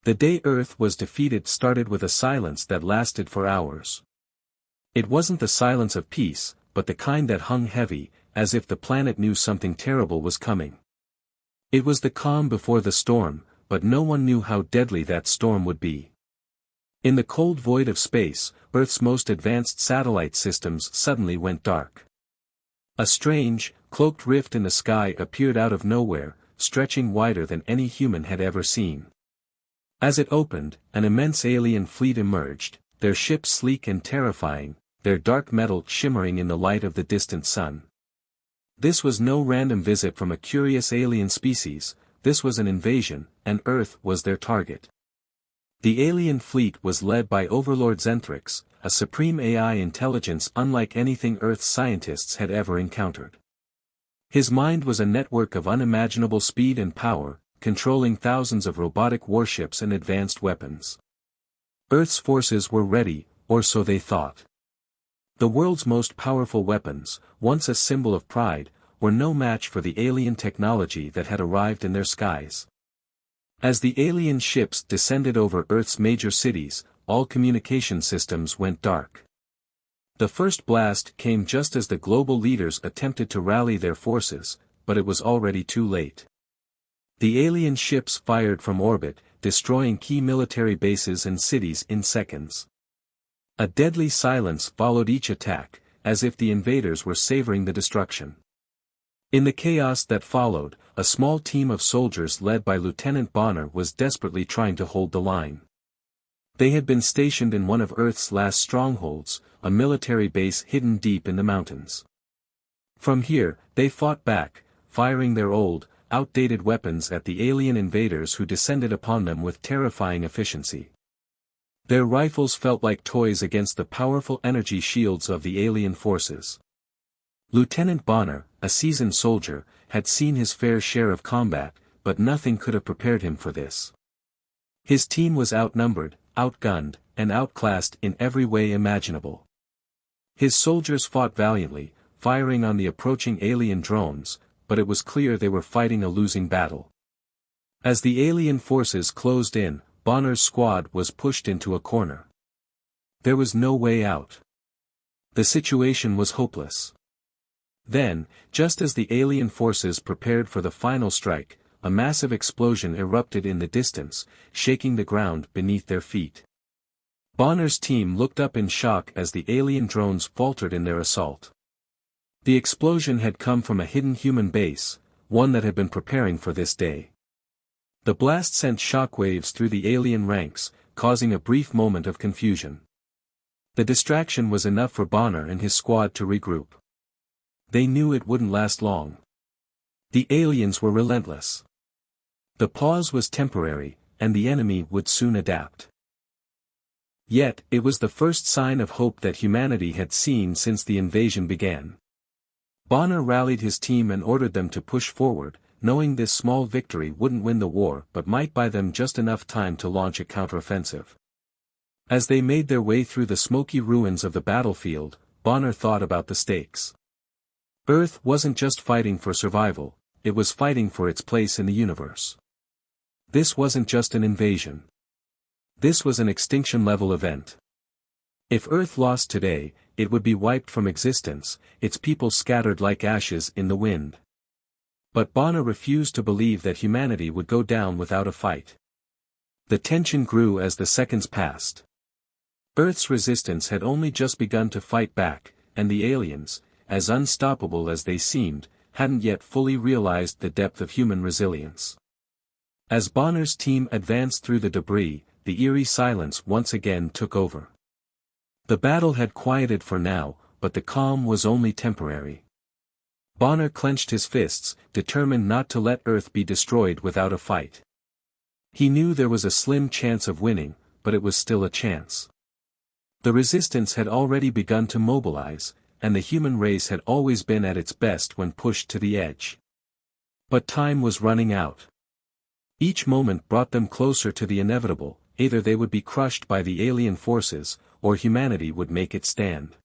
The day Earth was defeated started with a silence that lasted for hours. It wasn't the silence of peace, but the kind that hung heavy, as if the planet knew something terrible was coming. It was the calm before the storm, but no one knew how deadly that storm would be. In the cold void of space, Earth's most advanced satellite systems suddenly went dark. A strange, cloaked rift in the sky appeared out of nowhere, stretching wider than any human had ever seen. As it opened, an immense alien fleet emerged, their ships sleek and terrifying, their dark metal shimmering in the light of the distant sun. This was no random visit from a curious alien species, this was an invasion, and Earth was their target. The alien fleet was led by Overlord Zentrix, a supreme AI intelligence unlike anything Earth's scientists had ever encountered. His mind was a network of unimaginable speed and power, controlling thousands of robotic warships and advanced weapons. Earth's forces were ready, or so they thought. The world's most powerful weapons, once a symbol of pride, were no match for the alien technology that had arrived in their skies. As the alien ships descended over Earth's major cities, all communication systems went dark. The first blast came just as the global leaders attempted to rally their forces, but it was already too late. The alien ships fired from orbit, destroying key military bases and cities in seconds. A deadly silence followed each attack, as if the invaders were savoring the destruction. In the chaos that followed, a small team of soldiers led by Lieutenant Bonner was desperately trying to hold the line. They had been stationed in one of Earth's last strongholds, a military base hidden deep in the mountains. From here, they fought back, firing their old, outdated weapons at the alien invaders who descended upon them with terrifying efficiency. Their rifles felt like toys against the powerful energy shields of the alien forces. Lieutenant Bonner, a seasoned soldier, had seen his fair share of combat, but nothing could have prepared him for this. His team was outnumbered, outgunned, and outclassed in every way imaginable. His soldiers fought valiantly, firing on the approaching alien drones, but it was clear they were fighting a losing battle. As the alien forces closed in, Bonner's squad was pushed into a corner. There was no way out. The situation was hopeless. Then, just as the alien forces prepared for the final strike, a massive explosion erupted in the distance, shaking the ground beneath their feet. Bonner's team looked up in shock as the alien drones faltered in their assault. The explosion had come from a hidden human base, one that had been preparing for this day. The blast sent shockwaves through the alien ranks, causing a brief moment of confusion. The distraction was enough for Bonner and his squad to regroup. They knew it wouldn't last long. The aliens were relentless. The pause was temporary, and the enemy would soon adapt. Yet, it was the first sign of hope that humanity had seen since the invasion began. Bonner rallied his team and ordered them to push forward, knowing this small victory wouldn't win the war but might buy them just enough time to launch a counteroffensive. As they made their way through the smoky ruins of the battlefield, Bonner thought about the stakes. Earth wasn't just fighting for survival, it was fighting for its place in the universe. This wasn't just an invasion. This was an extinction-level event. If Earth lost today, it would be wiped from existence, its people scattered like ashes in the wind. But Bonner refused to believe that humanity would go down without a fight. The tension grew as the seconds passed. Earth's resistance had only just begun to fight back, and the aliens, as unstoppable as they seemed, hadn't yet fully realized the depth of human resilience. As Bonner's team advanced through the debris, the eerie silence once again took over. The battle had quieted for now, but the calm was only temporary. Bonner clenched his fists, determined not to let Earth be destroyed without a fight. He knew there was a slim chance of winning, but it was still a chance. The resistance had already begun to mobilize, and the human race had always been at its best when pushed to the edge. But time was running out. Each moment brought them closer to the inevitable, either they would be crushed by the alien forces, or humanity would make it stand.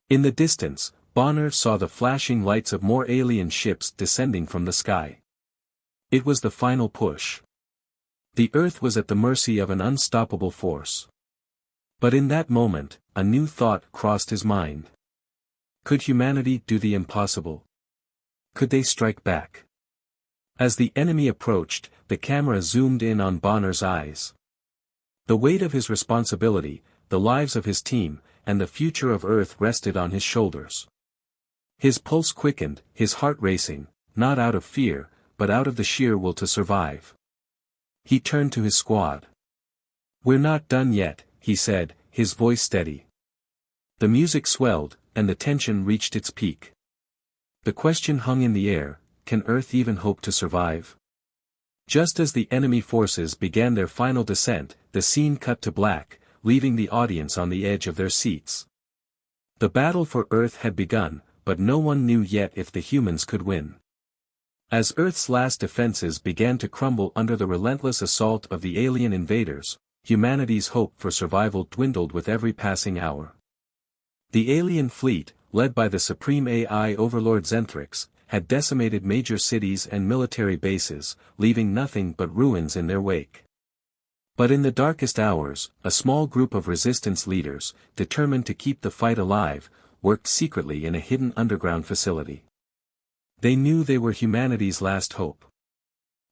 In the distance, Bonner saw the flashing lights of more alien ships descending from the sky. It was the final push. The Earth was at the mercy of an unstoppable force. But in that moment, a new thought crossed his mind. Could humanity do the impossible? Could they strike back? As the enemy approached, the camera zoomed in on Bonner's eyes. The weight of his responsibility, the lives of his team, and the future of Earth rested on his shoulders. His pulse quickened, his heart racing, not out of fear, but out of the sheer will to survive. He turned to his squad. "We're not done yet," he said, his voice steady. The music swelled, and the tension reached its peak. The question hung in the air, can Earth even hope to survive? Just as the enemy forces began their final descent, the scene cut to black, leaving the audience on the edge of their seats. The battle for Earth had begun, but no one knew yet if the humans could win. As Earth's last defenses began to crumble under the relentless assault of the alien invaders, humanity's hope for survival dwindled with every passing hour. The alien fleet, led by the supreme AI overlord Zentrix, had decimated major cities and military bases, leaving nothing but ruins in their wake. But in the darkest hours, a small group of resistance leaders, determined to keep the fight alive, worked secretly in a hidden underground facility. They knew they were humanity's last hope.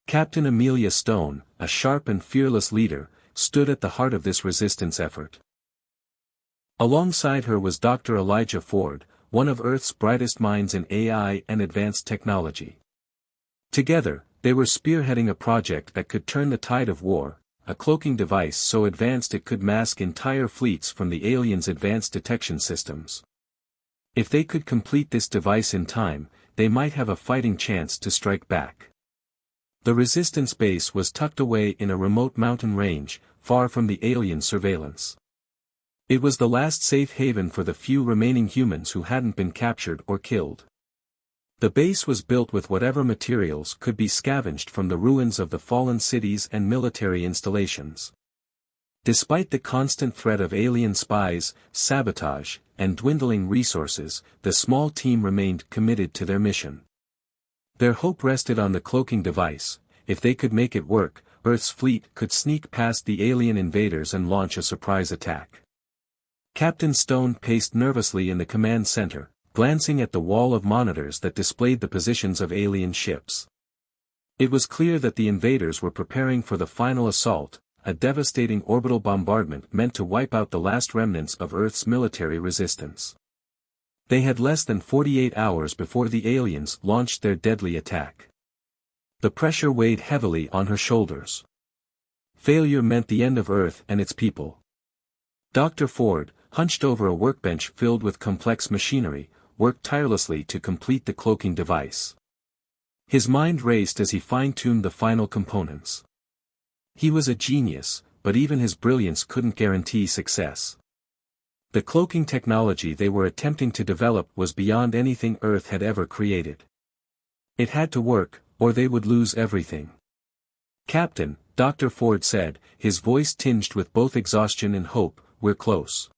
Captain Amelia Stone, a sharp and fearless leader, stood at the heart of this resistance effort. Alongside her was Dr. Elijah Ford, one of Earth's brightest minds in AI and advanced technology. Together, they were spearheading a project that could turn the tide of war, a cloaking device so advanced it could mask entire fleets from the aliens' advanced detection systems. If they could complete this device in time, they might have a fighting chance to strike back. The resistance base was tucked away in a remote mountain range, far from the alien surveillance. It was the last safe haven for the few remaining humans who hadn't been captured or killed. The base was built with whatever materials could be scavenged from the ruins of the fallen cities and military installations. Despite the constant threat of alien spies, sabotage, and dwindling resources, the small team remained committed to their mission. Their hope rested on the cloaking device. If they could make it work, Earth's fleet could sneak past the alien invaders and launch a surprise attack. Captain Stone paced nervously in the command center, glancing at the wall of monitors that displayed the positions of alien ships. It was clear that the invaders were preparing for the final assault, a devastating orbital bombardment meant to wipe out the last remnants of Earth's military resistance. They had less than 48 hours before the aliens launched their deadly attack. The pressure weighed heavily on her shoulders. Failure meant the end of Earth and its people. Dr. Ford, hunched over a workbench filled with complex machinery, worked tirelessly to complete the cloaking device. His mind raced as he fine-tuned the final components. He was a genius, but even his brilliance couldn't guarantee success. The cloaking technology they were attempting to develop was beyond anything Earth had ever created. It had to work, or they would lose everything. "Captain," Dr. Ford said, his voice tinged with both exhaustion and hope, "we're close.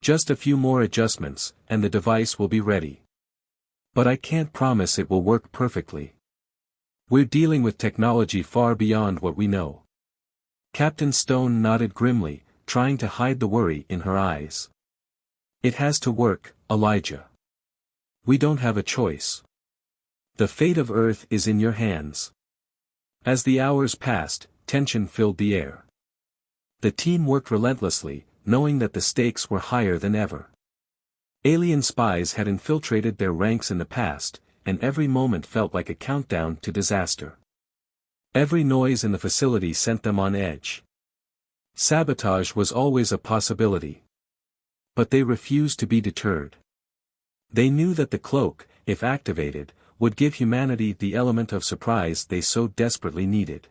Just a few more adjustments, and the device will be ready. But I can't promise it will work perfectly. We're dealing with technology far beyond what we know." Captain Stone nodded grimly, trying to hide the worry in her eyes. "It has to work, Elijah. We don't have a choice. The fate of Earth is in your hands." As the hours passed, tension filled the air. The team worked relentlessly, knowing that the stakes were higher than ever. Alien spies had infiltrated their ranks in the past, and every moment felt like a countdown to disaster. Every noise in the facility sent them on edge. Sabotage was always a possibility. But they refused to be deterred. They knew that the cloak, if activated, would give humanity the element of surprise they so desperately needed.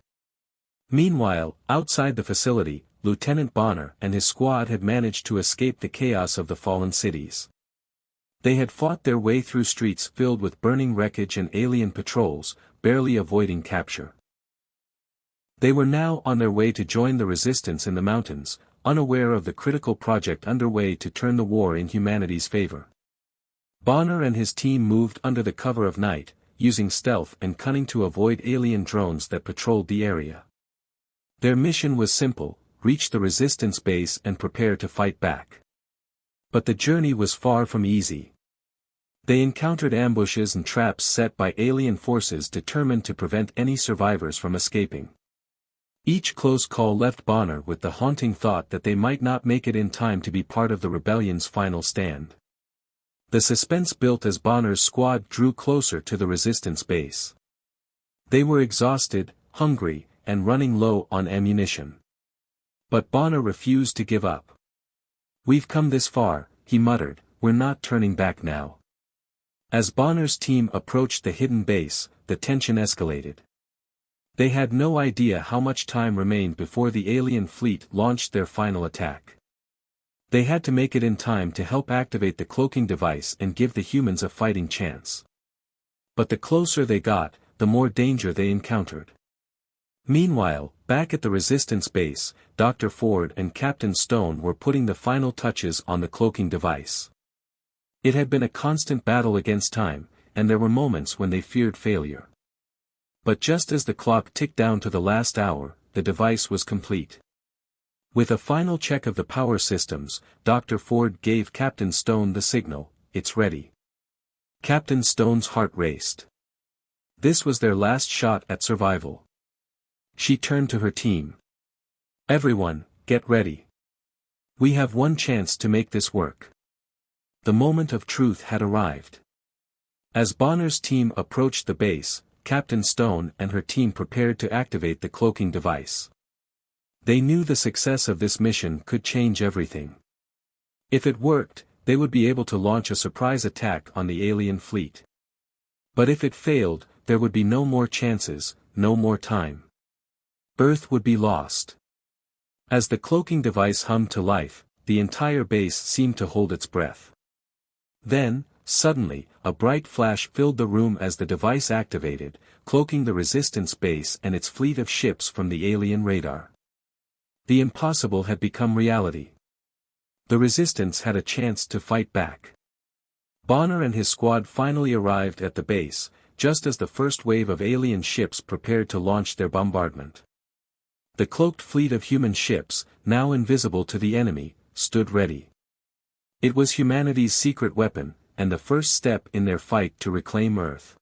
Meanwhile, outside the facility, Lieutenant Bonner and his squad had managed to escape the chaos of the fallen cities. They had fought their way through streets filled with burning wreckage and alien patrols, barely avoiding capture. They were now on their way to join the resistance in the mountains, unaware of the critical project underway to turn the war in humanity's favor. Bonner and his team moved under the cover of night, using stealth and cunning to avoid alien drones that patrolled the area. Their mission was simple: reach the resistance base and prepare to fight back. But the journey was far from easy. They encountered ambushes and traps set by alien forces determined to prevent any survivors from escaping. Each close call left Bonner with the haunting thought that they might not make it in time to be part of the rebellion's final stand. The suspense built as Bonner's squad drew closer to the resistance base. They were exhausted, hungry, and running low on ammunition. But Bonner refused to give up. "We've come this far," he muttered, "we're not turning back now." As Bonner's team approached the hidden base, the tension escalated. They had no idea how much time remained before the alien fleet launched their final attack. They had to make it in time to help activate the cloaking device and give the humans a fighting chance. But the closer they got, the more danger they encountered. Meanwhile, back at the resistance base, Dr. Ford and Captain Stone were putting the final touches on the cloaking device. It had been a constant battle against time, and there were moments when they feared failure. But just as the clock ticked down to the last hour, the device was complete. With a final check of the power systems, Dr. Ford gave Captain Stone the signal: "It's ready." Captain Stone's heart raced. This was their last shot at survival. She turned to her team. "Everyone, get ready. We have one chance to make this work." The moment of truth had arrived. As Bonner's team approached the base, Captain Stone and her team prepared to activate the cloaking device. They knew the success of this mission could change everything. If it worked, they would be able to launch a surprise attack on the alien fleet. But if it failed, there would be no more chances, no more time. Earth would be lost. As the cloaking device hummed to life, the entire base seemed to hold its breath. Then, suddenly, a bright flash filled the room as the device activated, cloaking the resistance base and its fleet of ships from the alien radar. The impossible had become reality. The resistance had a chance to fight back. Bonner and his squad finally arrived at the base, just as the first wave of alien ships prepared to launch their bombardment. The cloaked fleet of human ships, now invisible to the enemy, stood ready. It was humanity's secret weapon, and the first step in their fight to reclaim Earth.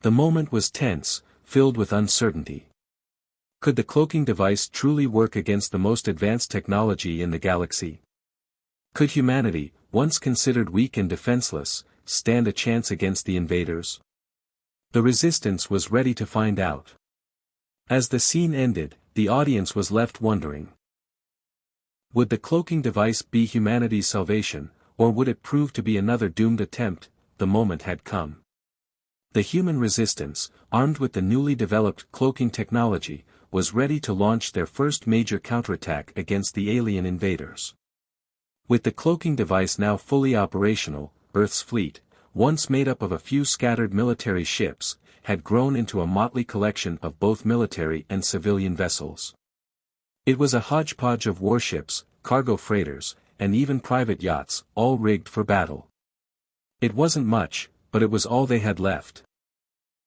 The moment was tense, filled with uncertainty. Could the cloaking device truly work against the most advanced technology in the galaxy? Could humanity, once considered weak and defenseless, stand a chance against the invaders? The resistance was ready to find out. As the scene ended, the audience was left wondering. Would the cloaking device be humanity's salvation, or would it prove to be another doomed attempt? The moment had come. The human resistance, armed with the newly developed cloaking technology, was ready to launch their first major counterattack against the alien invaders. With the cloaking device now fully operational, Earth's fleet, once made up of a few scattered military ships, had grown into a motley collection of both military and civilian vessels. It was a hodgepodge of warships, cargo freighters, and even private yachts, all rigged for battle. It wasn't much, but it was all they had left.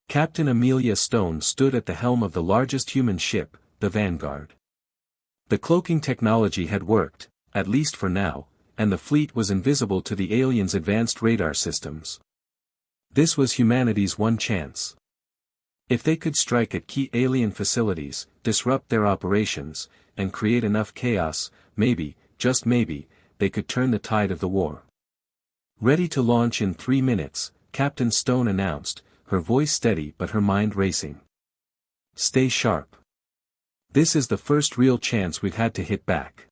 Captain Amelia Stone stood at the helm of the largest human ship, the Vanguard. The cloaking technology had worked, at least for now, and the fleet was invisible to the aliens' advanced radar systems. This was humanity's one chance. If they could strike at key alien facilities, disrupt their operations, and create enough chaos, maybe, just maybe, they could turn the tide of the war. "Ready to launch in 3 minutes, Captain Stone announced, her voice steady but her mind racing. "Stay sharp. This is the first real chance we've had to hit back."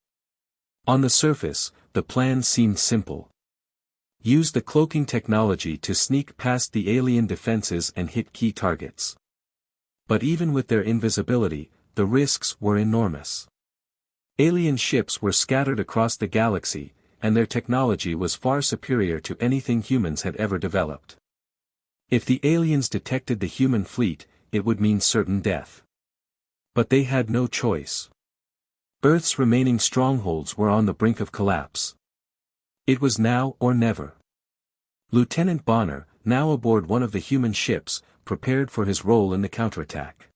On the surface, the plan seemed simple. Use the cloaking technology to sneak past the alien defenses and hit key targets. But even with their invisibility, the risks were enormous. Alien ships were scattered across the galaxy, and their technology was far superior to anything humans had ever developed. If the aliens detected the human fleet, it would mean certain death. But they had no choice. Earth's remaining strongholds were on the brink of collapse. It was now or never. Lieutenant Bonner, now aboard one of the human ships, prepared for his role in the counterattack.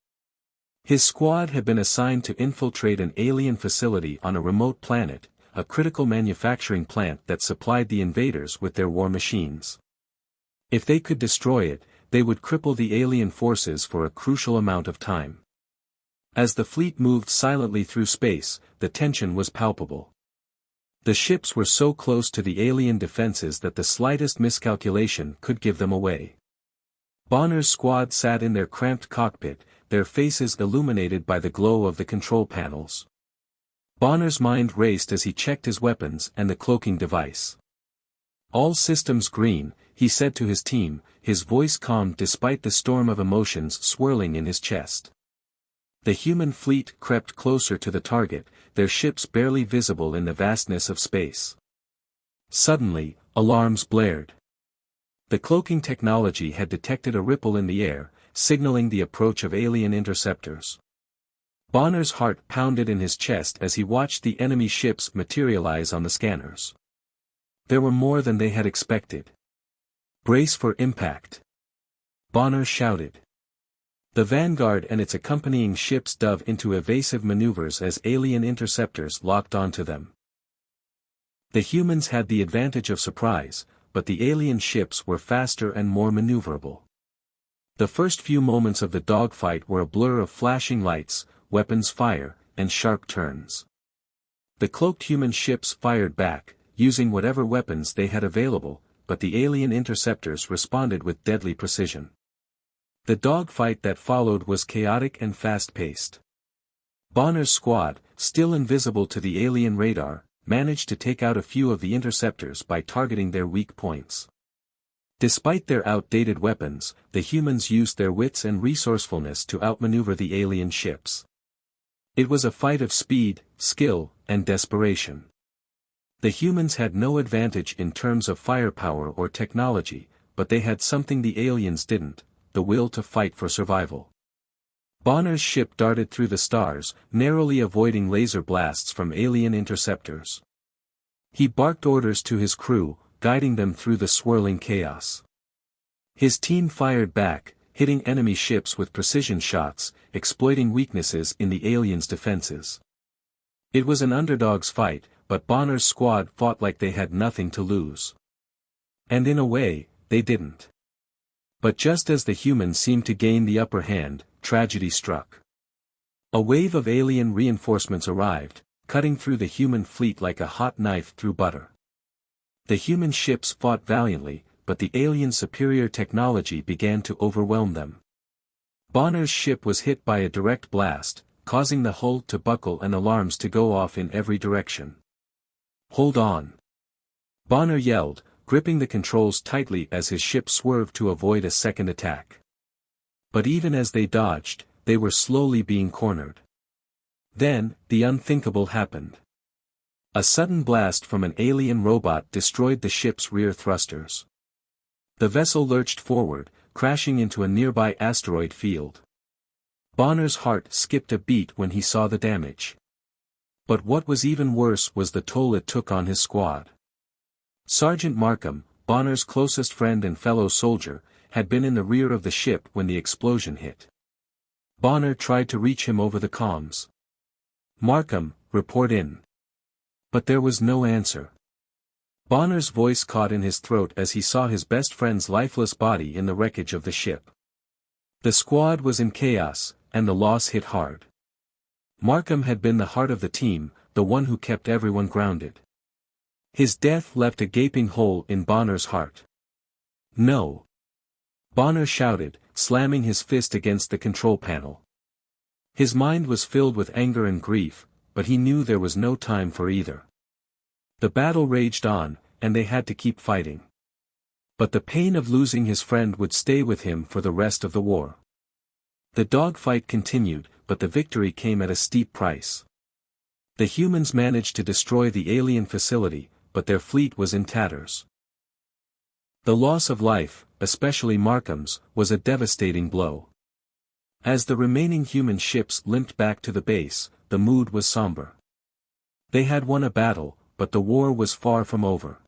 His squad had been assigned to infiltrate an alien facility on a remote planet, a critical manufacturing plant that supplied the invaders with their war machines. If they could destroy it, they would cripple the alien forces for a crucial amount of time. As the fleet moved silently through space, the tension was palpable. The ships were so close to the alien defenses that the slightest miscalculation could give them away. Bonner's squad sat in their cramped cockpit, their faces illuminated by the glow of the control panels. Bonner's mind raced as he checked his weapons and the cloaking device. "All systems green," he said to his team, his voice calm despite the storm of emotions swirling in his chest. The human fleet crept closer to the target, their ships barely visible in the vastness of space. Suddenly, alarms blared. The cloaking technology had detected a ripple in the air, signaling the approach of alien interceptors. Bonner's heart pounded in his chest as he watched the enemy ships materialize on the scanners. There were more than they had expected. "Brace for impact," Bonner shouted. The Vanguard and its accompanying ships dove into evasive maneuvers as alien interceptors locked onto them. The humans had the advantage of surprise, but the alien ships were faster and more maneuverable. The first few moments of the dogfight were a blur of flashing lights, weapons fire, and sharp turns. The cloaked human ships fired back, using whatever weapons they had available, but the alien interceptors responded with deadly precision. The dogfight that followed was chaotic and fast-paced. Bonner's squad, still invisible to the alien radar, managed to take out a few of the interceptors by targeting their weak points. Despite their outdated weapons, the humans used their wits and resourcefulness to outmaneuver the alien ships. It was a fight of speed, skill, and desperation. The humans had no advantage in terms of firepower or technology, but they had something the aliens didn't: the will to fight for survival. Bonner's ship darted through the stars, narrowly avoiding laser blasts from alien interceptors. He barked orders to his crew, guiding them through the swirling chaos. His team fired back, hitting enemy ships with precision shots, exploiting weaknesses in the aliens' defenses. It was an underdog's fight, but Bonner's squad fought like they had nothing to lose. And in a way, they didn't. But just as the humans seemed to gain the upper hand, tragedy struck. A wave of alien reinforcements arrived, cutting through the human fleet like a hot knife through butter. The human ships fought valiantly, but the alien superior technology began to overwhelm them. Bonner's ship was hit by a direct blast, causing the hull to buckle and alarms to go off in every direction. "Hold on!" Bonner yelled, gripping the controls tightly as his ship swerved to avoid a second attack. But even as they dodged, they were slowly being cornered. Then, the unthinkable happened. A sudden blast from an alien robot destroyed the ship's rear thrusters. The vessel lurched forward, crashing into a nearby asteroid field. Bonner's heart skipped a beat when he saw the damage. But what was even worse was the toll it took on his squad. Sergeant Markham, Bonner's closest friend and fellow soldier, had been in the rear of the ship when the explosion hit. Bonner tried to reach him over the comms. "Markham, report in." But there was no answer. Bonner's voice caught in his throat as he saw his best friend's lifeless body in the wreckage of the ship. The squad was in chaos, and the loss hit hard. Markham had been the heart of the team, the one who kept everyone grounded. His death left a gaping hole in Bonner's heart. "No!" Bonner shouted, slamming his fist against the control panel. His mind was filled with anger and grief, but he knew there was no time for either. The battle raged on, and they had to keep fighting. But the pain of losing his friend would stay with him for the rest of the war. The dogfight continued, but the victory came at a steep price. The humans managed to destroy the alien facility, but their fleet was in tatters. The loss of life, especially Markham's, was a devastating blow. As the remaining human ships limped back to the base, the mood was somber. They had won a battle, but the war was far from over.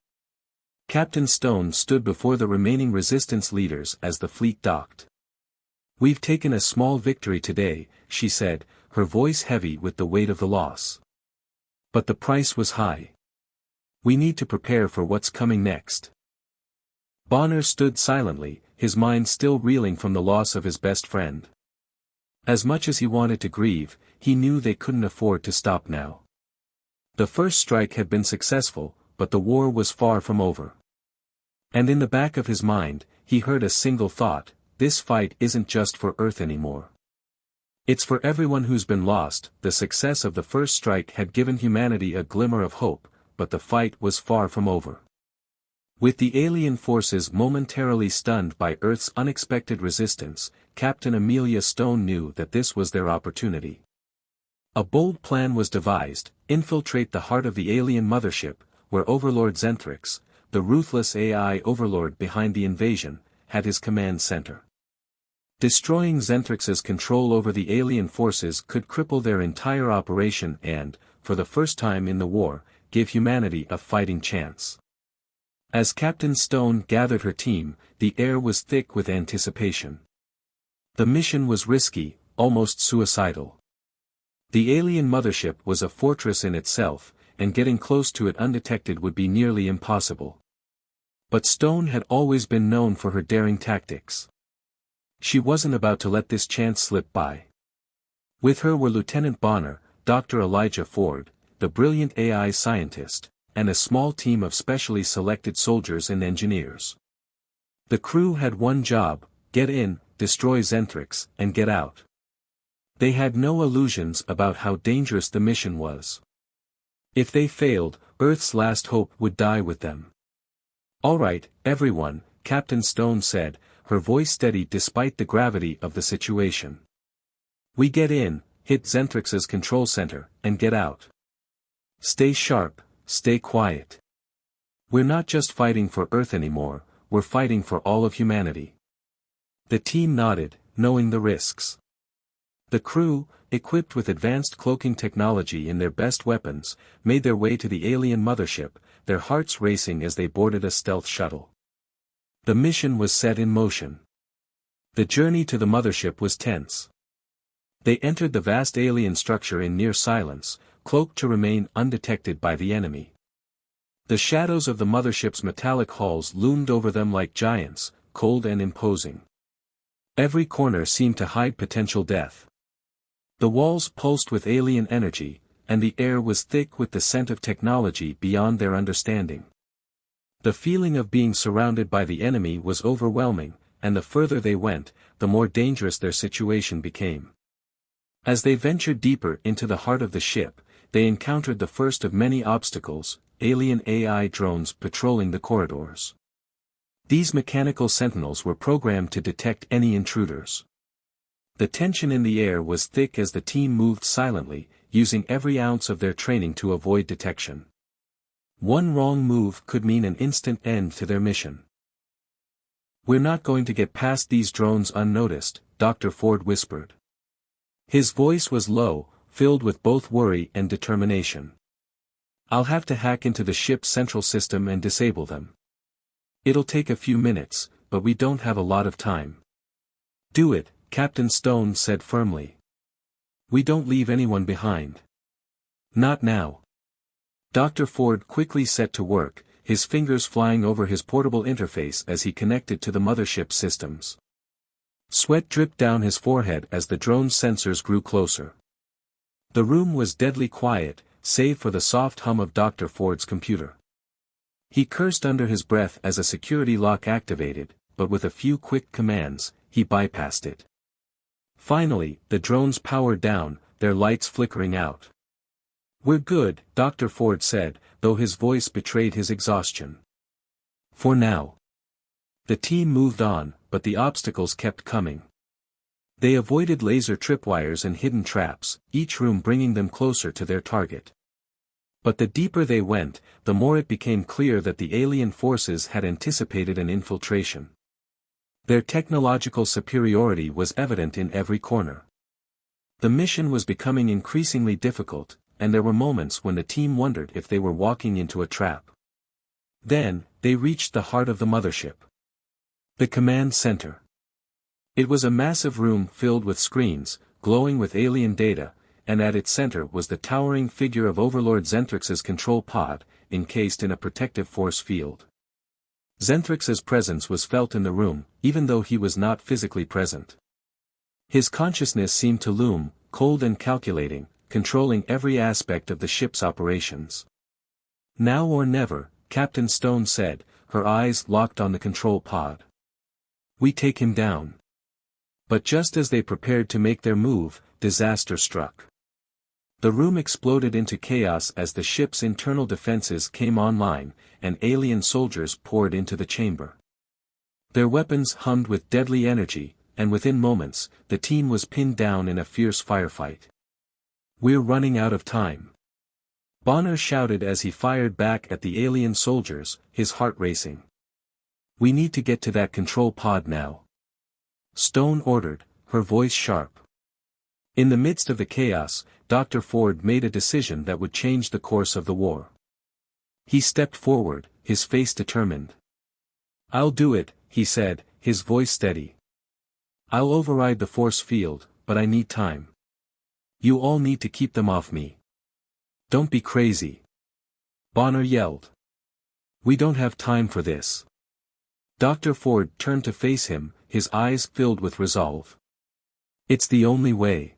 Captain Stone stood before the remaining resistance leaders as the fleet docked. "We've taken a small victory today," she said, her voice heavy with the weight of the loss. "But the price was high. We need to prepare for what's coming next." Bonner stood silently, his mind still reeling from the loss of his best friend. As much as he wanted to grieve, he knew they couldn't afford to stop now. The first strike had been successful, but the war was far from over. And in the back of his mind, he heard a single thought: this fight isn't just for Earth anymore. It's for everyone who's been lost. The success of the first strike had given humanity a glimmer of hope, but the fight was far from over. With the alien forces momentarily stunned by Earth's unexpected resistance, Captain Amelia Stone knew that this was their opportunity. A bold plan was devised: infiltrate the heart of the alien mothership, where Overlord Zentrix, the ruthless AI overlord behind the invasion, had his command center. Destroying Zentrix's control over the alien forces could cripple their entire operation and, for the first time in the war, give humanity a fighting chance. As Captain Stone gathered her team, the air was thick with anticipation. The mission was risky, almost suicidal. The alien mothership was a fortress in itself, and getting close to it undetected would be nearly impossible. But Stone had always been known for her daring tactics. She wasn't about to let this chance slip by. With her were Lieutenant Bonner, Dr. Elijah Ford, the brilliant AI scientist, and a small team of specially selected soldiers and engineers. The crew had one job: get in, destroy Zentrix, and get out. They had no illusions about how dangerous the mission was. If they failed, Earth's last hope would die with them. "All right, everyone," Captain Stone said, her voice steady despite the gravity of the situation. "We get in, hit Zentrix's control center, and get out. Stay sharp, stay quiet. We're not just fighting for Earth anymore, we're fighting for all of humanity." The team nodded, knowing the risks. The crew, equipped with advanced cloaking technology and their best weapons, made their way to the alien mothership, their hearts racing as they boarded a stealth shuttle. The mission was set in motion. The journey to the mothership was tense. They entered the vast alien structure in near silence, cloaked to remain undetected by the enemy. The shadows of the mothership's metallic halls loomed over them like giants, cold and imposing. Every corner seemed to hide potential death. The walls pulsed with alien energy, and the air was thick with the scent of technology beyond their understanding. The feeling of being surrounded by the enemy was overwhelming, and the further they went, the more dangerous their situation became. As they ventured deeper into the heart of the ship, they encountered the first of many obstacles: alien AI drones patrolling the corridors. These mechanical sentinels were programmed to detect any intruders. The tension in the air was thick as the team moved silently, using every ounce of their training to avoid detection. One wrong move could mean an instant end to their mission. "We're not going to get past these drones unnoticed," Dr. Ford whispered. His voice was low, filled with both worry and determination. "I'll have to hack into the ship's central system and disable them. It'll take a few minutes, but we don't have a lot of time." "Do it," Captain Stone said firmly. "We don't leave anyone behind." "Not now." Dr. Ford quickly set to work, his fingers flying over his portable interface as he connected to the mothership's systems. Sweat dripped down his forehead as the drone's sensors grew closer. The room was deadly quiet, save for the soft hum of Dr. Ford's computer. He cursed under his breath as a security lock activated, but with a few quick commands, he bypassed it. Finally, the drones powered down, their lights flickering out. "We're good," Dr. Ford said, though his voice betrayed his exhaustion. "For now." The team moved on, but the obstacles kept coming. They avoided laser tripwires and hidden traps, each room bringing them closer to their target. But the deeper they went, the more it became clear that the alien forces had anticipated an infiltration. Their technological superiority was evident in every corner. The mission was becoming increasingly difficult, and there were moments when the team wondered if they were walking into a trap. Then, they reached the heart of the mothership. The command center. It was a massive room filled with screens, glowing with alien data, and at its center was the towering figure of Overlord Xenthrix's control pod, encased in a protective force field. Xenthrix's presence was felt in the room, even though he was not physically present. His consciousness seemed to loom, cold and calculating, controlling every aspect of the ship's operations. "Now or never," Captain Stone said, her eyes locked on the control pod. "We take him down." But just as they prepared to make their move, disaster struck. The room exploded into chaos as the ship's internal defenses came online, and alien soldiers poured into the chamber. Their weapons hummed with deadly energy, and within moments, the team was pinned down in a fierce firefight. "We're running out of time," Bonner shouted as he fired back at the alien soldiers, his heart racing. "We need to get to that control pod now," Stone ordered, her voice sharp. In the midst of the chaos, Dr. Ford made a decision that would change the course of the war. He stepped forward, his face determined. "I'll do it," he said, his voice steady. "I'll override the force field, but I need time. You all need to keep them off me." "Don't be crazy," Bonner yelled. "We don't have time for this." Dr. Ford turned to face him, his eyes filled with resolve. "It's the only way.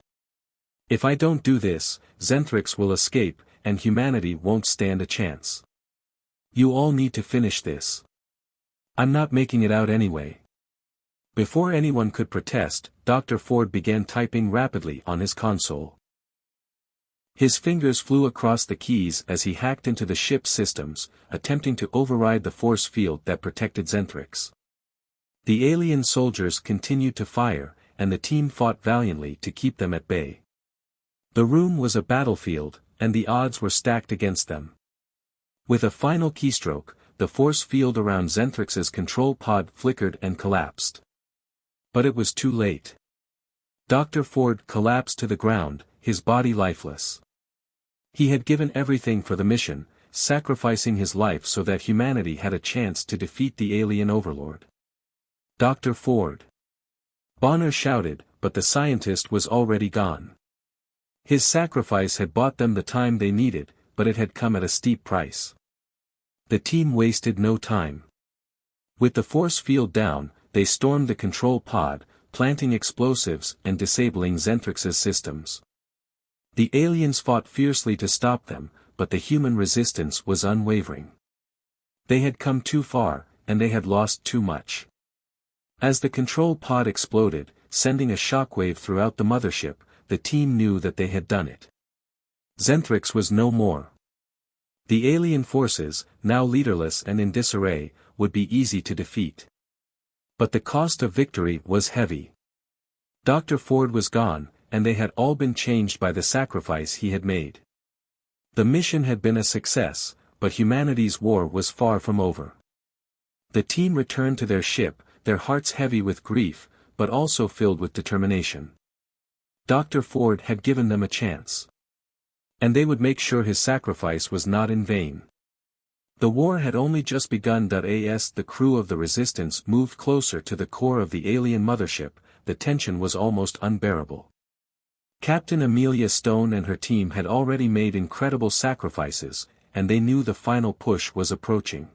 If I don't do this, Xenthrix will escape, and humanity won't stand a chance. You all need to finish this. I'm not making it out anyway." Before anyone could protest, Dr. Ford began typing rapidly on his console. His fingers flew across the keys as he hacked into the ship's systems, attempting to override the force field that protected Xenthrix. The alien soldiers continued to fire, and the team fought valiantly to keep them at bay. The room was a battlefield, and the odds were stacked against them. With a final keystroke, the force field around Xenthrix's control pod flickered and collapsed. But it was too late. Dr. Ford collapsed to the ground, his body lifeless. He had given everything for the mission, sacrificing his life so that humanity had a chance to defeat the alien overlord. "Dr. Ford!" Bonner shouted, but the scientist was already gone. His sacrifice had bought them the time they needed, but it had come at a steep price. The team wasted no time. With the force field down, they stormed the control pod, planting explosives and disabling Xenthrix's systems. The aliens fought fiercely to stop them, but the human resistance was unwavering. They had come too far, and they had lost too much. As the control pod exploded, sending a shockwave throughout the mothership, the team knew that they had done it. Xenthrix was no more. The alien forces, now leaderless and in disarray, would be easy to defeat. But the cost of victory was heavy. Dr. Ford was gone, and they had all been changed by the sacrifice he had made. The mission had been a success, but humanity's war was far from over. The team returned to their ship, their hearts heavy with grief, but also filled with determination. Dr. Ford had given them a chance. And they would make sure his sacrifice was not in vain. The war had only just begun. As the crew of the Resistance moved closer to the core of the alien mothership, the tension was almost unbearable. Captain Amelia Stone and her team had already made incredible sacrifices, and they knew the final push was approaching.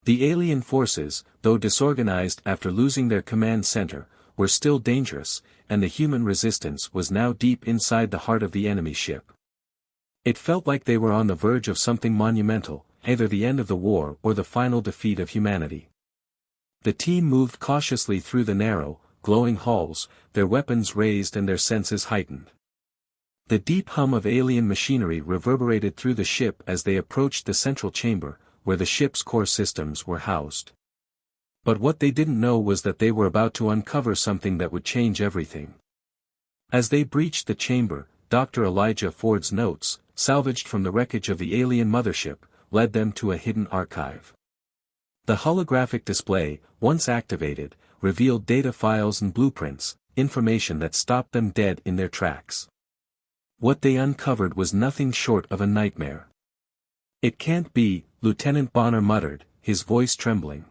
The alien forces, though disorganized after losing their command center, were still dangerous, and the human resistance was now deep inside the heart of the enemy ship. It felt like they were on the verge of something monumental, either the end of the war or the final defeat of humanity. The team moved cautiously through the narrow, glowing halls, their weapons raised and their senses heightened. The deep hum of alien machinery reverberated through the ship as they approached the central chamber, where the ship's core systems were housed. But what they didn't know was that they were about to uncover something that would change everything. As they breached the chamber, Dr. Elijah Ford's notes, salvaged from the wreckage of the alien mothership, led them to a hidden archive. The holographic display, once activated, revealed data files and blueprints, information that stopped them dead in their tracks. What they uncovered was nothing short of a nightmare. "It can't be," Lieutenant Bonner muttered, his voice trembling.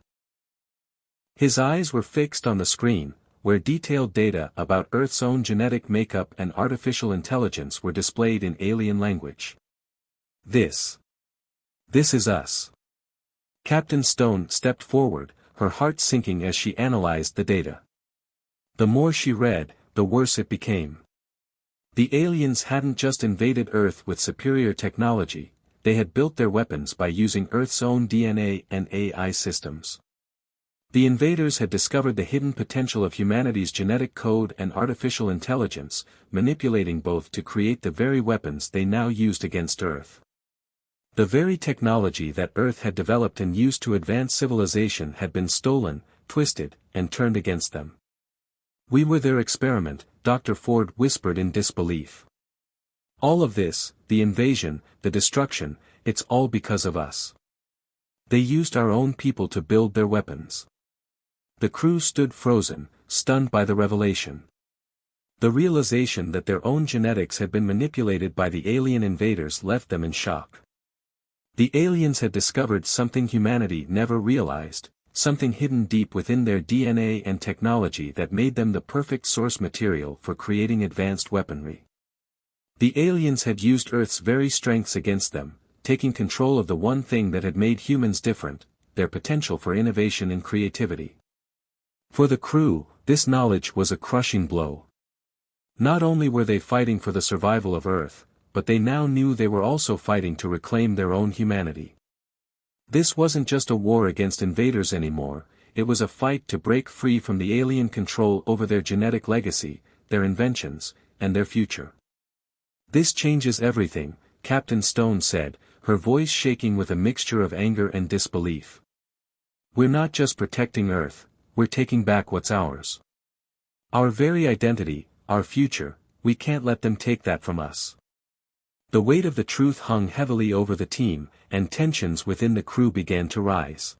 His eyes were fixed on the screen, where detailed data about Earth's own genetic makeup and artificial intelligence were displayed in alien language. This is us. Captain Stone stepped forward, her heart sinking as she analyzed the data. The more she read, the worse it became. The aliens hadn't just invaded Earth with superior technology, they had built their weapons by using Earth's own DNA and AI systems. The invaders had discovered the hidden potential of humanity's genetic code and artificial intelligence, manipulating both to create the very weapons they now used against Earth. The very technology that Earth had developed and used to advance civilization had been stolen, twisted, and turned against them. "We were their experiment," Dr. Ford whispered in disbelief. "All of this, the invasion, the destruction, it's all because of us. They used our own people to build their weapons." The crew stood frozen, stunned by the revelation. The realization that their own genetics had been manipulated by the alien invaders left them in shock. The aliens had discovered something humanity never realized, something hidden deep within their DNA and technology that made them the perfect source material for creating advanced weaponry. The aliens had used Earth's very strengths against them, taking control of the one thing that had made humans different, their potential for innovation and creativity. For the crew, this knowledge was a crushing blow. Not only were they fighting for the survival of Earth, but they now knew they were also fighting to reclaim their own humanity. This wasn't just a war against invaders anymore, it was a fight to break free from the alien control over their genetic legacy, their inventions, and their future. "This changes everything," Captain Stone said, her voice shaking with a mixture of anger and disbelief. "We're not just protecting Earth, we're taking back what's ours. Our very identity, our future, we can't let them take that from us." The weight of the truth hung heavily over the team, and tensions within the crew began to rise.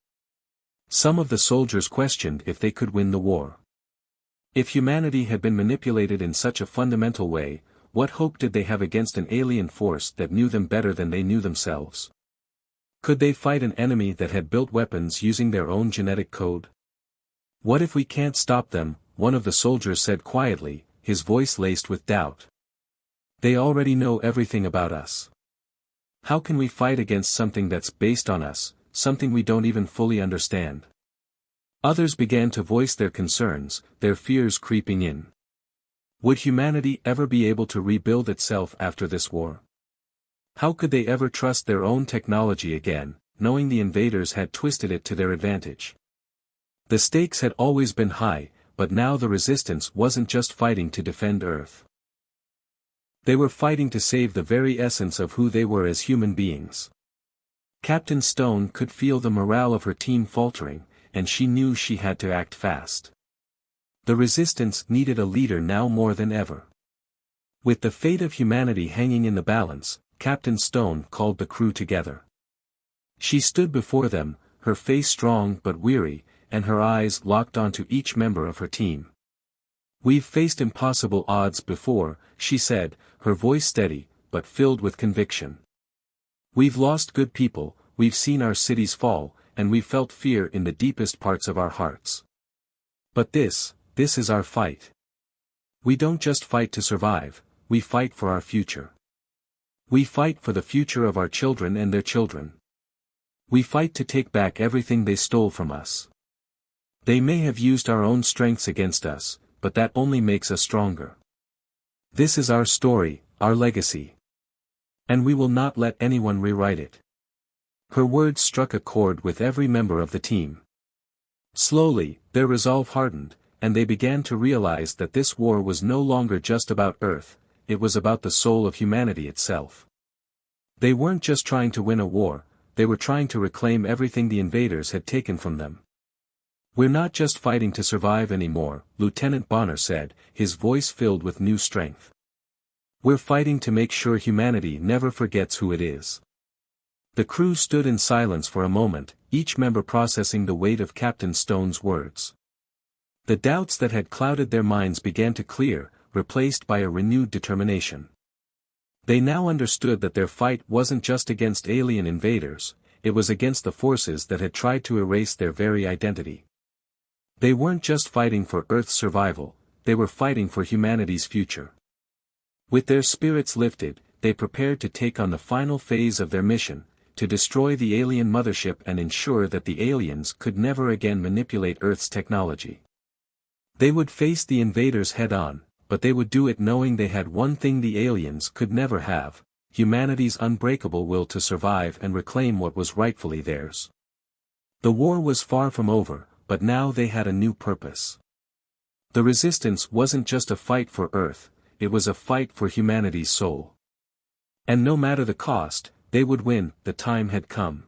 Some of the soldiers questioned if they could win the war. If humanity had been manipulated in such a fundamental way, what hope did they have against an alien force that knew them better than they knew themselves? Could they fight an enemy that had built weapons using their own genetic code? "What if we can't stop them?" one of the soldiers said quietly, his voice laced with doubt. "They already know everything about us. How can we fight against something that's based on us, something we don't even fully understand?" Others began to voice their concerns, their fears creeping in. Would humanity ever be able to rebuild itself after this war? How could they ever trust their own technology again, knowing the invaders had twisted it to their advantage? The stakes had always been high, but now the resistance wasn't just fighting to defend Earth. They were fighting to save the very essence of who they were as human beings. Captain Stone could feel the morale of her team faltering, and she knew she had to act fast. The resistance needed a leader now more than ever. With the fate of humanity hanging in the balance, Captain Stone called the crew together. She stood before them, her face strong but weary, and her eyes locked onto each member of her team. "We've faced impossible odds before," she said, her voice steady, but filled with conviction. "We've lost good people, we've seen our cities fall, and we've felt fear in the deepest parts of our hearts. But this is our fight. We don't just fight to survive, we fight for our future. We fight for the future of our children and their children. We fight to take back everything they stole from us. They may have used our own strengths against us, but that only makes us stronger. This is our story, our legacy. And we will not let anyone rewrite it." Her words struck a chord with every member of the team. Slowly, their resolve hardened, and they began to realize that this war was no longer just about Earth, it was about the soul of humanity itself. They weren't just trying to win a war, they were trying to reclaim everything the invaders had taken from them. "We're not just fighting to survive anymore," Lieutenant Bonner said, his voice filled with new strength. "We're fighting to make sure humanity never forgets who it is." The crew stood in silence for a moment, each member processing the weight of Captain Stone's words. The doubts that had clouded their minds began to clear, replaced by a renewed determination. They now understood that their fight wasn't just against alien invaders, it was against the forces that had tried to erase their very identity. They weren't just fighting for Earth's survival, they were fighting for humanity's future. With their spirits lifted, they prepared to take on the final phase of their mission, to destroy the alien mothership and ensure that the aliens could never again manipulate Earth's technology. They would face the invaders head-on, but they would do it knowing they had one thing the aliens could never have: humanity's unbreakable will to survive and reclaim what was rightfully theirs. The war was far from over, but now they had a new purpose. The resistance wasn't just a fight for Earth, it was a fight for humanity's soul. And no matter the cost, they would win. The time had come.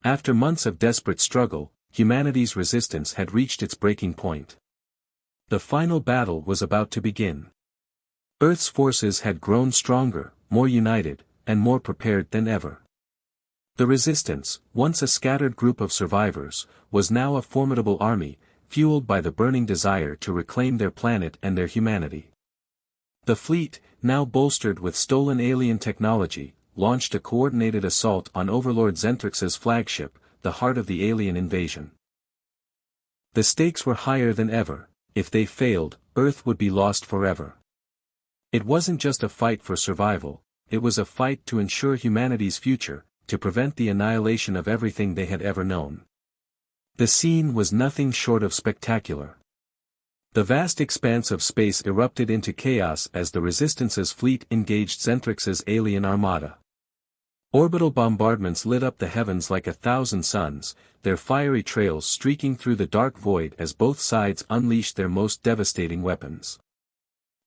After months of desperate struggle, humanity's resistance had reached its breaking point. The final battle was about to begin. Earth's forces had grown stronger, more united, and more prepared than ever. The resistance, once a scattered group of survivors, was now a formidable army, fueled by the burning desire to reclaim their planet and their humanity. The fleet, now bolstered with stolen alien technology, launched a coordinated assault on Overlord Zentrix's flagship, the heart of the alien invasion. The stakes were higher than ever. If they failed, Earth would be lost forever. It wasn't just a fight for survival, it was a fight to ensure humanity's future, to prevent the annihilation of everything they had ever known. The scene was nothing short of spectacular. The vast expanse of space erupted into chaos as the Resistance's fleet engaged Zentrix's alien armada. Orbital bombardments lit up the heavens like 1,000 suns, their fiery trails streaking through the dark void as both sides unleashed their most devastating weapons.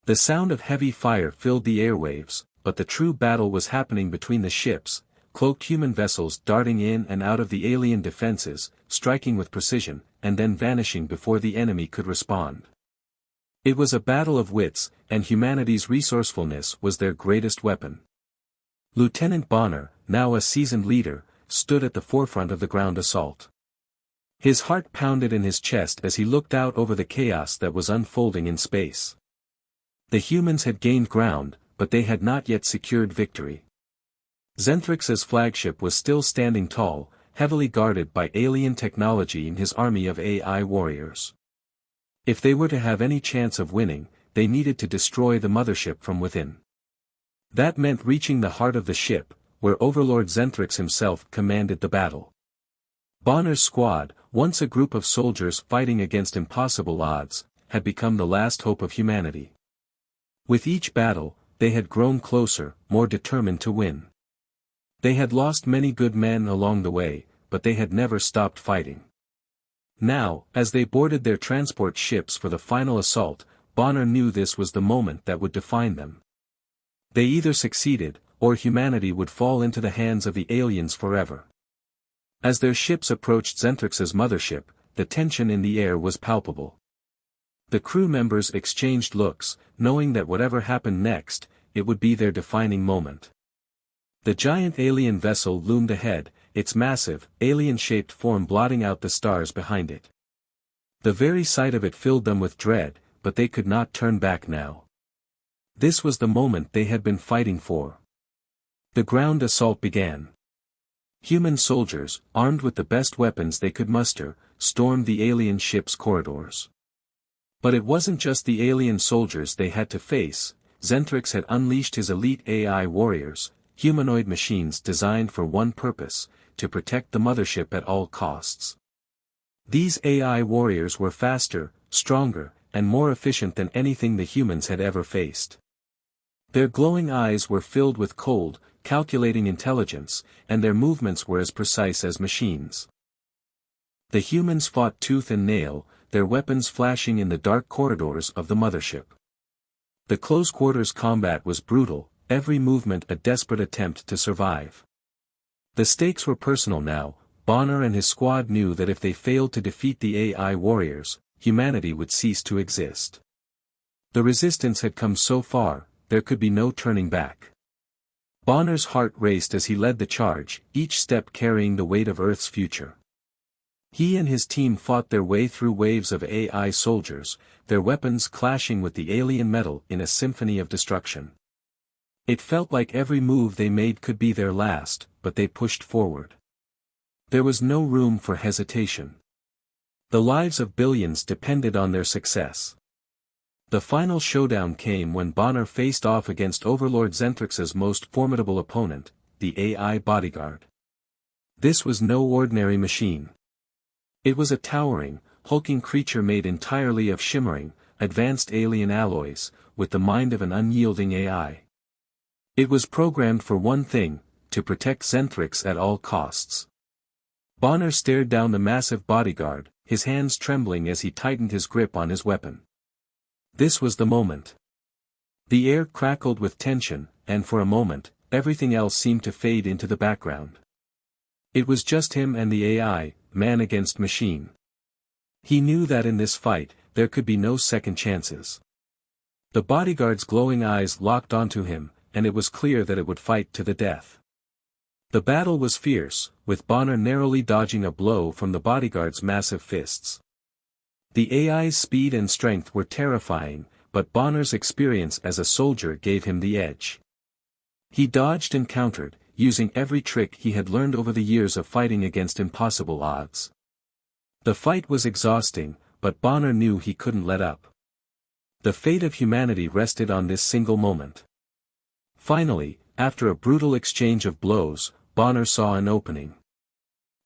The sound of heavy fire filled the airwaves, but the true battle was happening between the ships, cloaked human vessels darting in and out of the alien defenses, striking with precision, and then vanishing before the enemy could respond. It was a battle of wits, and humanity's resourcefulness was their greatest weapon. Lieutenant Bonner, now a seasoned leader, stood at the forefront of the ground assault. His heart pounded in his chest as he looked out over the chaos that was unfolding in space. The humans had gained ground, but they had not yet secured victory. Zentrix's flagship was still standing tall, heavily guarded by alien technology and his army of AI warriors. If they were to have any chance of winning, they needed to destroy the mothership from within. That meant reaching the heart of the ship, where Overlord Zentrix himself commanded the battle. Bonner's squad, once a group of soldiers fighting against impossible odds, had become the last hope of humanity. With each battle, they had grown closer, more determined to win. They had lost many good men along the way, but they had never stopped fighting. Now, as they boarded their transport ships for the final assault, Bonner knew this was the moment that would define them. They either succeeded, or humanity would fall into the hands of the aliens forever. As their ships approached Zentrix's mothership, the tension in the air was palpable. The crew members exchanged looks, knowing that whatever happened next, it would be their defining moment. The giant alien vessel loomed ahead, its massive, alien-shaped form blotting out the stars behind it. The very sight of it filled them with dread, but they could not turn back now. This was the moment they had been fighting for. The ground assault began. Human soldiers, armed with the best weapons they could muster, stormed the alien ship's corridors. But it wasn't just the alien soldiers they had to face. Zentrix had unleashed his elite AI warriors, humanoid machines designed for one purpose: to protect the mothership at all costs. These AI warriors were faster, stronger, and more efficient than anything the humans had ever faced. Their glowing eyes were filled with cold, calculating intelligence, and their movements were as precise as machines. The humans fought tooth and nail, their weapons flashing in the dark corridors of the mothership. The close-quarters combat was brutal, every movement a desperate attempt to survive. The stakes were personal now. Bonner and his squad knew that if they failed to defeat the AI warriors, humanity would cease to exist. The resistance had come so far, there could be no turning back. Bonner's heart raced as he led the charge, each step carrying the weight of Earth's future. He and his team fought their way through waves of AI soldiers, their weapons clashing with the alien metal in a symphony of destruction. It felt like every move they made could be their last, but they pushed forward. There was no room for hesitation. The lives of billions depended on their success. The final showdown came when Bonner faced off against Overlord Zentrix's most formidable opponent, the AI bodyguard. This was no ordinary machine. It was a towering, hulking creature made entirely of shimmering, advanced alien alloys, with the mind of an unyielding AI. It was programmed for one thing, to protect Zentrix at all costs. Bonner stared down the massive bodyguard, his hands trembling as he tightened his grip on his weapon. This was the moment. The air crackled with tension, and for a moment, everything else seemed to fade into the background. It was just him and the AI, man against machine. He knew that in this fight, there could be no second chances. The bodyguard's glowing eyes locked onto him, and it was clear that it would fight to the death. The battle was fierce, with Bonner narrowly dodging a blow from the bodyguard's massive fists. The AI's speed and strength were terrifying, but Bonner's experience as a soldier gave him the edge. He dodged and countered, using every trick he had learned over the years of fighting against impossible odds. The fight was exhausting, but Bonner knew he couldn't let up. The fate of humanity rested on this single moment. Finally, after a brutal exchange of blows, Bonner saw an opening.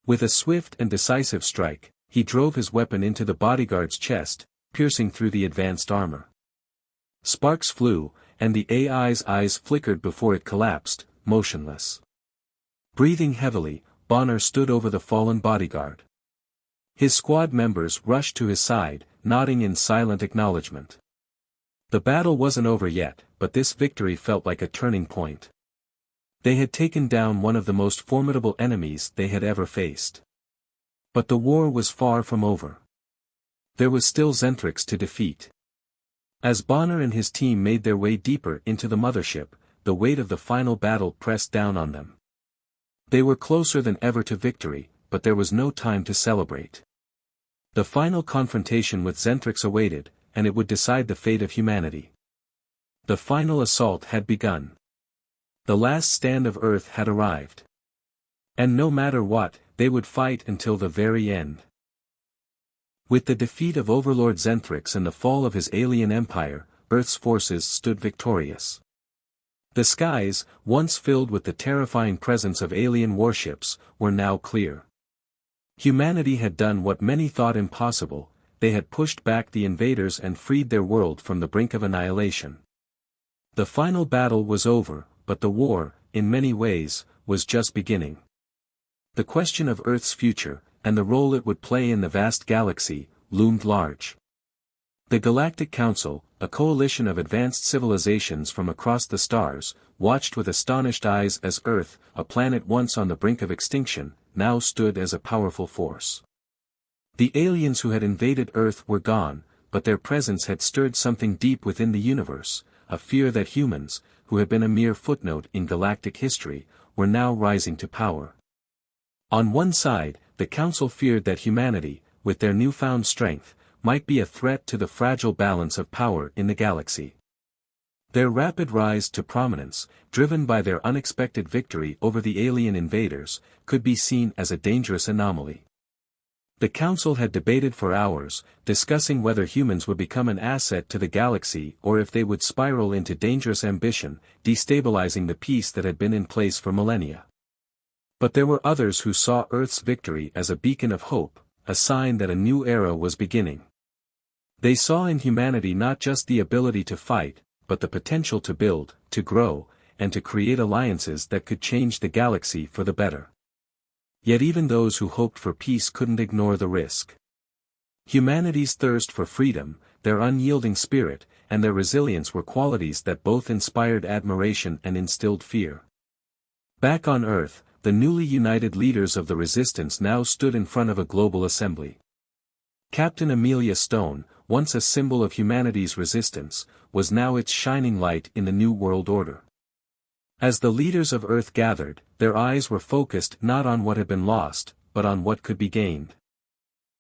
With a swift and decisive strike, he drove his weapon into the bodyguard's chest, piercing through the advanced armor. Sparks flew, and the AI's eyes flickered before it collapsed, motionless. Breathing heavily, Bonner stood over the fallen bodyguard. His squad members rushed to his side, nodding in silent acknowledgement. The battle wasn't over yet, but this victory felt like a turning point. They had taken down one of the most formidable enemies they had ever faced. But the war was far from over. There was still Zentrix to defeat. As Bonner and his team made their way deeper into the mothership, the weight of the final battle pressed down on them. They were closer than ever to victory, but there was no time to celebrate. The final confrontation with Zentrix awaited, and it would decide the fate of humanity. The final assault had begun. The last stand of Earth had arrived. And no matter what, they would fight until the very end. With the defeat of Overlord Zentrix and the fall of his alien empire, Earth's forces stood victorious. The skies, once filled with the terrifying presence of alien warships, were now clear. Humanity had done what many thought impossible, they had pushed back the invaders and freed their world from the brink of annihilation. The final battle was over, but the war, in many ways, was just beginning. The question of Earth's future, and the role it would play in the vast galaxy, loomed large. The Galactic Council, a coalition of advanced civilizations from across the stars, watched with astonished eyes as Earth, a planet once on the brink of extinction, now stood as a powerful force. The aliens who had invaded Earth were gone, but their presence had stirred something deep within the universe, a fear that humans, who had been a mere footnote in galactic history, were now rising to power. On one side, the Council feared that humanity, with their newfound strength, might be a threat to the fragile balance of power in the galaxy. Their rapid rise to prominence, driven by their unexpected victory over the alien invaders, could be seen as a dangerous anomaly. The Council had debated for hours, discussing whether humans would become an asset to the galaxy or if they would spiral into dangerous ambition, destabilizing the peace that had been in place for millennia. But there were others who saw Earth's victory as a beacon of hope, a sign that a new era was beginning. They saw in humanity not just the ability to fight, but the potential to build, to grow, and to create alliances that could change the galaxy for the better. Yet even those who hoped for peace couldn't ignore the risk. Humanity's thirst for freedom, their unyielding spirit, and their resilience were qualities that both inspired admiration and instilled fear. Back on Earth, the newly united leaders of the resistance now stood in front of a global assembly. Captain Amelia Stone, once a symbol of humanity's resistance, was now its shining light in the new world order. As the leaders of Earth gathered, their eyes were focused not on what had been lost, but on what could be gained.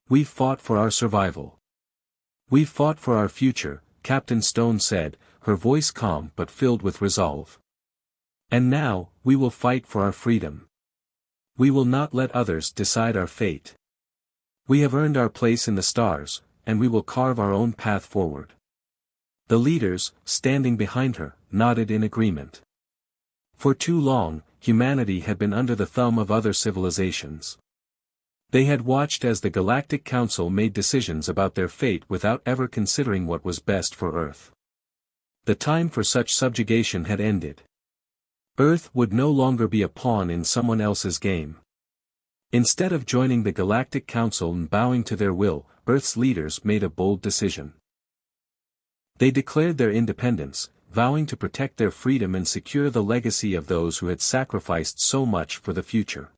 "We've fought for our survival. We've fought for our future," Captain Stone said, her voice calm but filled with resolve. "And now, we will fight for our freedom. We will not let others decide our fate." We have earned our place in the stars, and we will carve our own path forward. The leaders, standing behind her, nodded in agreement. For too long, humanity had been under the thumb of other civilizations. They had watched as the Galactic Council made decisions about their fate without ever considering what was best for Earth. The time for such subjugation had ended. Earth would no longer be a pawn in someone else's game. Instead of joining the Galactic Council and bowing to their will, Earth's leaders made a bold decision. They declared their independence, vowing to protect their freedom and secure the legacy of those who had sacrificed so much for the future.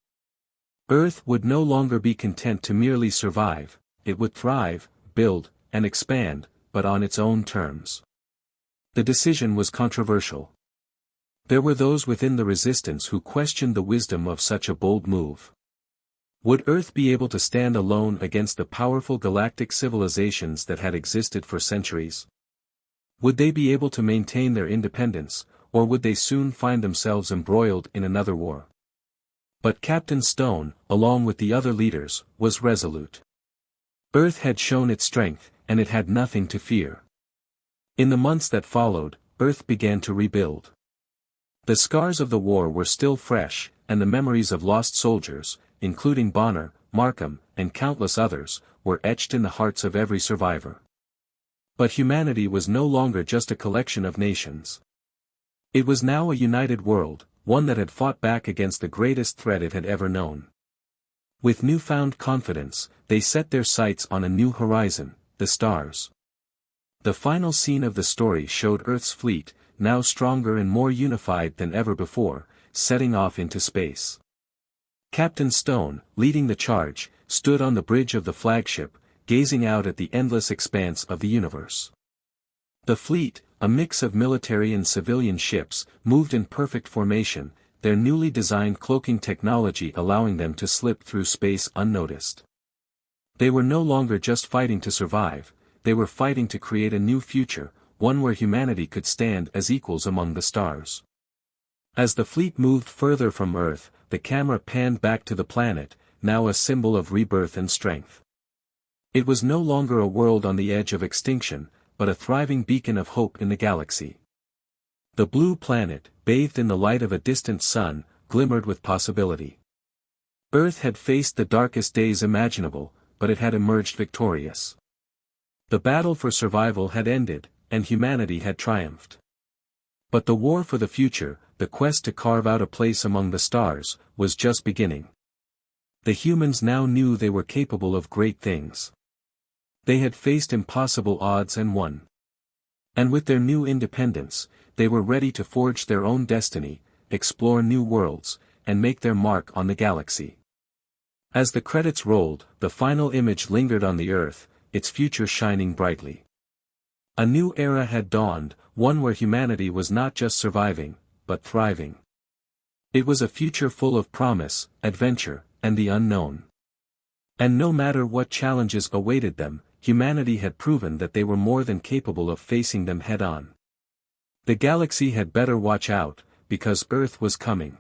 Earth would no longer be content to merely survive, it would thrive, build, and expand, but on its own terms. The decision was controversial. There were those within the resistance who questioned the wisdom of such a bold move. Would Earth be able to stand alone against the powerful galactic civilizations that had existed for centuries? Would they be able to maintain their independence, or would they soon find themselves embroiled in another war? But Captain Stone, along with the other leaders, was resolute. Earth had shown its strength, and it had nothing to fear. In the months that followed, Earth began to rebuild. The scars of the war were still fresh, and the memories of lost soldiers, including Bonner, Markham, and countless others, were etched in the hearts of every survivor. But humanity was no longer just a collection of nations. It was now a united world, one that had fought back against the greatest threat it had ever known. With newfound confidence, they set their sights on a new horizon, the stars. The final scene of the story showed Earth's fleet, now stronger and more unified than ever before, setting off into space. Captain Stone, leading the charge, stood on the bridge of the flagship, gazing out at the endless expanse of the universe. The fleet, a mix of military and civilian ships, moved in perfect formation, their newly designed cloaking technology allowing them to slip through space unnoticed. They were no longer just fighting to survive, they were fighting to create a new future, one where humanity could stand as equals among the stars. As the fleet moved further from Earth, the camera panned back to the planet, now a symbol of rebirth and strength. It was no longer a world on the edge of extinction, but a thriving beacon of hope in the galaxy. The blue planet, bathed in the light of a distant sun, glimmered with possibility. Earth had faced the darkest days imaginable, but it had emerged victorious. The battle for survival had ended, and humanity had triumphed. But the war for the future, the quest to carve out a place among the stars, was just beginning. The humans now knew they were capable of great things. They had faced impossible odds and won. And with their new independence, they were ready to forge their own destiny, explore new worlds, and make their mark on the galaxy. As the credits rolled, the final image lingered on the Earth, its future shining brightly. A new era had dawned, one where humanity was not just surviving, but thriving. It was a future full of promise, adventure, and the unknown. And no matter what challenges awaited them, humanity had proven that they were more than capable of facing them head-on. The galaxy had better watch out, because Earth was coming.